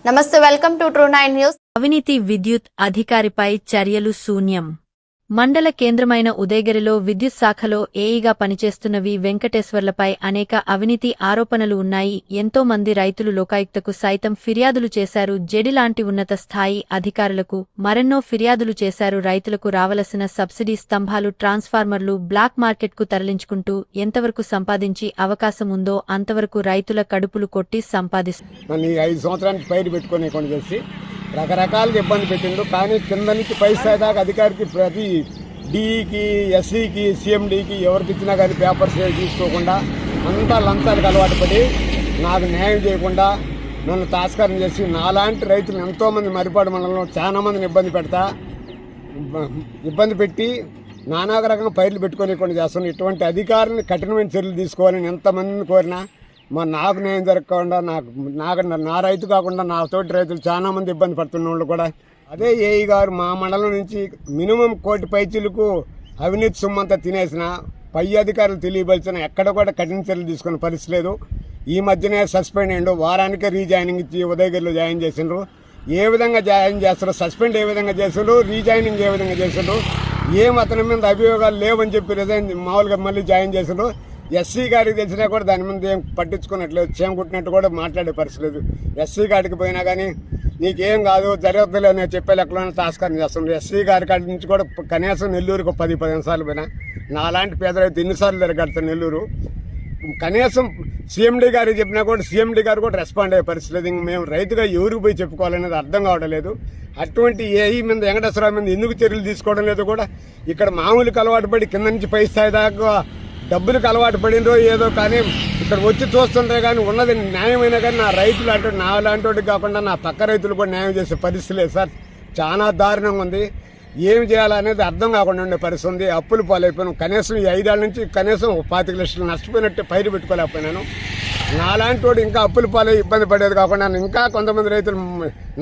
నమస్తే, welcome to true 9 news. అవినీతి విద్యుత్ అధికారిపై చర్యలు శూన్యం. మండల కేంద్రమైన ఉదయగిరిలో విద్యుత్ శాఖలో ఏఈగా పనిచేస్తున్నవి వెంకటేశ్వర్లపై అనేక అవినీతి ఆరోపణలు ఉన్నాయి. ఎంతో మంది రైతులు లోకాయుక్తకు సైతం ఫిర్యాదులు చేశారు. జెడి లాంటి ఉన్నత స్థాయి అధికారులకు మరెన్నో ఫిర్యాదులు చేశారు. రైతులకు రావలసిన సబ్సిడీ స్తంభాలు, ట్రాన్స్ఫార్మర్లు బ్లాక్ మార్కెట్కు తరలించుకుంటూ ఎంతవరకు సంపాదించి అవకాశం ఉందో అంతవరకు రైతుల కడుపులు కొట్టి సంపాదిస్తారు. రకరకాలుగా ఇబ్బంది పెట్టిండు. కానీ కింద నుంచి పై స్థాయి దాకా అధికారికి ప్రతి డిఈకి, ఎస్సీకి, సీఎండీకి ఎవరికి ఇచ్చినా కానీ పేపర్స్ తీసుకోకుండా అంతా లంచాలకు అలవాటు పడి నాకు న్యాయం చేయకుండా నన్ను తాస్కారం చేసి నాలాంటి రైతులు ఎంతోమంది మరిపాడు మండలంలో చాలా మందిని ఇబ్బంది పెట్టి నానా రకంగా పైర్లు పెట్టుకొని చేస్తున్నాను. ఇటువంటి అధికారులను కఠినమైన చర్యలు తీసుకోవాలని ఎంతమందిని కోరినా నాకు న్యాయం జరగకుండా నా రైతు కాకుండా నా తోటి రైతులు చాలా మంది ఇబ్బంది పడుతున్న వాళ్ళు కూడా అదే ఏఈ గారు మా మండలం నుంచి మినిమం 1 కోటి పైచీలకు అవినీతి సొమ్మంతా తినేసిన పై అధికారులు తెలియబలిచిన ఎక్కడ కూడా కఠిన చర్యలు తీసుకునే పరిస్థితి లేదు. ఈ మధ్యనే సస్పెండ్ అయ్యిండు. వారానికే రీజాయినింగ్ ఇచ్చి ఉదయగిరిలో జాయిన్ చేసిండ్రు. ఏ విధంగా జాయిన్ చేస్తారు, సస్పెండ్ ఏ విధంగా చేసిండ్రు, రీజాయినింగ్ ఏ విధంగా చేసిండ్రు, అతని మీద అభియోగాలు లేవని చెప్పి రిజైన్ మామూలుగా మళ్ళీ జాయిన్ చేసిండ్రు. ఎస్సీ గారికి తెలిసినా కూడా దాని మీద ఏం పట్టించుకున్నట్లేదు, చేయం కుట్టినట్టు కూడా మాట్లాడే పరిస్థితి లేదు. ఎస్సీ గారికి పోయినా కానీ నీకేం కాదు జరగదులే అని చెప్పే లెక్కలోనే తాస్కారం చేస్తున్నారు. ఎస్సీ గారి కాడి నుంచి కూడా కనీసం నెల్లూరుకు 10-15 సార్లు పోయినా నాలాంటి పేద రైతు ఎన్నిసార్లు తిరగడతాను నెల్లూరు. కనీసం సీఎండీ గారికి చెప్పినా కూడా సీఎండీ గారు కూడా రెస్పాండ్ అయ్యే పరిస్థితి లేదు. ఇంక మేము రైతుగా ఎవరికి పోయి చెప్పుకోవాలనేది అర్థం కావడం లేదు. అటువంటి ఏఈ మీద వెంకటేశ్వరరావు మీద ఎందుకు చర్యలు తీసుకోవడం లేదు కూడా ఇక్కడ మామూలుకి అలవాటు పడి కింద నుంచి పై స్థాయి దాకా డబ్బులకు అలవాటు పడిందో ఏదో, కానీ ఇక్కడ వచ్చి చూస్తుంటే కానీ ఉన్నది న్యాయమైనా కానీ నా రైతులు అంటే నా లాంటి వాటికి కాకుండా నా పక్క రైతులు కూడా న్యాయం చేసే పరిస్థితి లేదు సార్. చాలా దారుణంగా ఉంది. ఏం చేయాలనేది అర్థం కాకుండా ఉండే పరిస్థితి ఉంది. అప్పులు పాలైపోయాను. కనీసం ఈ 5 ఏళ్ల నుంచి కనీసం 25 లక్షలు నష్టపోయినట్టే పైరు పెట్టుకోలేకపోయినాను. నాలాంటి వాడు ఇంకా అప్పులు పాలై ఇబ్బంది పడేది కాకుండా ఇంకా కొంతమంది రైతులు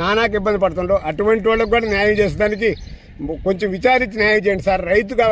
నానాకి ఇబ్బంది పడుతుండ్రు. అటువంటి వాళ్ళకి కూడా న్యాయం చేసేదానికి కొంచెం విచారించి న్యాయం చేయండి సార్. రైతుగా